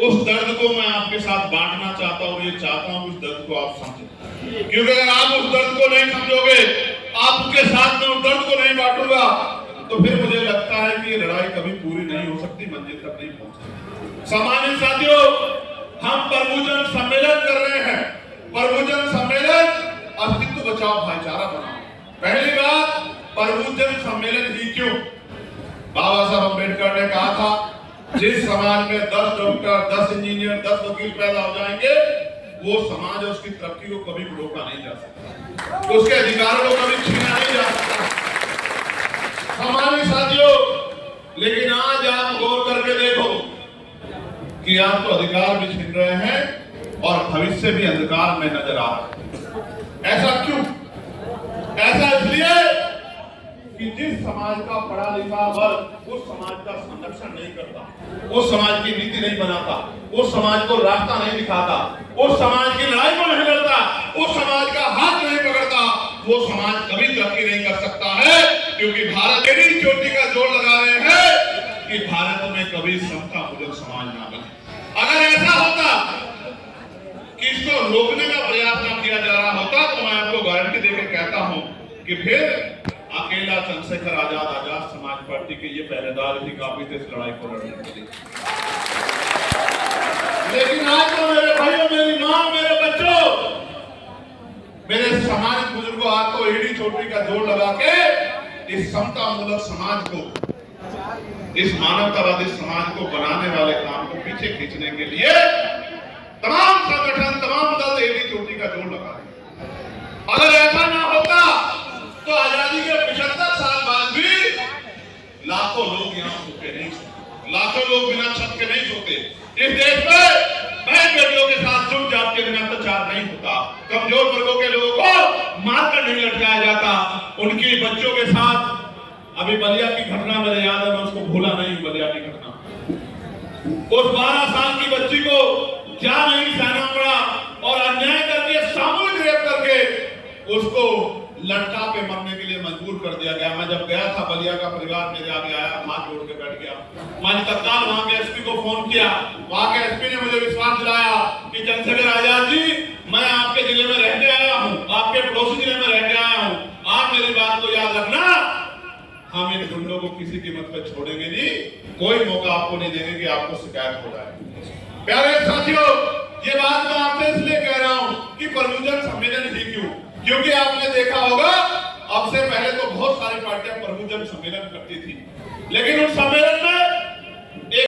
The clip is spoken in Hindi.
उस दर्द को मैं आपके साथ बांटना चाहता हूँ। ये चाहता हूँ उस दर्द को आप समझें, क्योंकि अगर आप उस दर्द को नहीं समझोगे, आपके साथ में उस दर्द को नहीं बांटूंगा, तो फिर मुझे लगता है कि ये लड़ाई कभी पूरी नहीं हो सकती, मंजिल तक नहीं पहुंच सकती। सामान्य साथियों, हम प्रभुजन सम्मेलन कर रहे हैं। प्रभुजन सम्मेलन अस्तित्व बचाओ भाईचारा बनाओ। पहली बात, प्रभुजन सम्मेलन ही क्यों? बाबा साहब अम्बेडकर ने कहा था, जिस समाज में 10 डॉक्टर, 10 इंजीनियर, 10 वकील पैदा हो जाएंगे, वो समाज उसकी तरक्की को कभी रोका नहीं जा सकता, उसके अधिकारों को कभी छीना नहीं जा सकता। हमारे साथियों, लेकिन आज आप गौर करके देखो कि आप तो अधिकार भी छीन रहे हैं और भविष्य भी अंधकार में नजर आ रहा है। ऐसा क्यों? ऐसा इसलिए कि जिस समाज का पढ़ा लिखा वर्ग उस समाज का संरक्षण नहीं करता, उस समाज की नीति नहीं बनाता, उस समाज को रास्ता नहीं दिखाता, उस समाज की लड़ाई को नहीं लड़ता, उस समाज का हाथ नहीं पकड़ता, वो समाज कभी तरक्की नहीं कर सकता है। क्योंकि भारत एडी चोटी का जोर लगा रहे हैं कि भारत में कभी समतामूलक समाज ना बने। अगर ऐसा होता कि इसको रोकने का प्रयास ना किया जा रहा होता, तो मैं आपको गारंटी देकर कहता हूं कि फिर अकेला चंद्रशेखर आजाद समाज पार्टी के ये पहरेदार भी काफी थे इस लड़ाई को लड़ने के लिए। लेकिन आज तो मेरे भाइयों, मेरी मां, मेरे बच्चों, मेरे समाज बुजुर्गों, आज तो एडी चोटी का जोर लगा के इस समतामूलक समाज को, इस मानवतावादी समाज को बनाने वाले काम को पीछे खींचने के लिए तमाम संगठन, तमाम दल एडी चोटी का जोर लगा रहे। अगर ऐसा ना होता तो आजादी के 75 साल बाद भी लाखों लोग यहाँ सोते नहीं सोते, लाखों लोग बिना छत के नहीं सोते। इस देश में बहन बेटियों के साथ जुट जात के बिना अत्याचार नहीं होता, कमजोर वर्गों के लोगों को मारकर नहीं लटकाया जाता, उनकी बच्चों के साथ। अभी बलिया की घटना मेरे याद है, मैं उसको भूला नहीं। बलिया की घटना, उस 12 साल की बच्ची को क्या नहीं सहना पड़ा और अन्याय करके, सामूहिक रेप करके उसको लड़का पे मरने के लिए मजबूर कर दिया गया। मैं जब गया था बलिया का परिवार मेरे आगे आया, हाथ जोड़ के बैठ गया। मैंने तत्काल वहां के एसपी को फोन किया। वहां के एसपी ने मुझे विश्वास दिलाया कि चंद्रशेखर आजाद जी, मैं आपके जिले में रह के आया हूँ, आपके पड़ोसी जिले में रह के आया हूँ, आप मेरी बात को याद रखना, हम इन गुंडों को किसी कीमत पर छोड़ेंगे नहीं, कोई मौका आपको नहीं देंगे कि आपको शिकायत हो जाए। प्यारे साथियों, ये बात मैं आपसे इसलिए कह रहा हूँ कि प्रभुजन सम्मेलन ही क्यों? क्योंकि आपने देखा होगा, अब से पहले तो बहुत सारी पार्टियां प्रभुजन सम्मेलन करती थी, लेकिन उस सम्मेलन में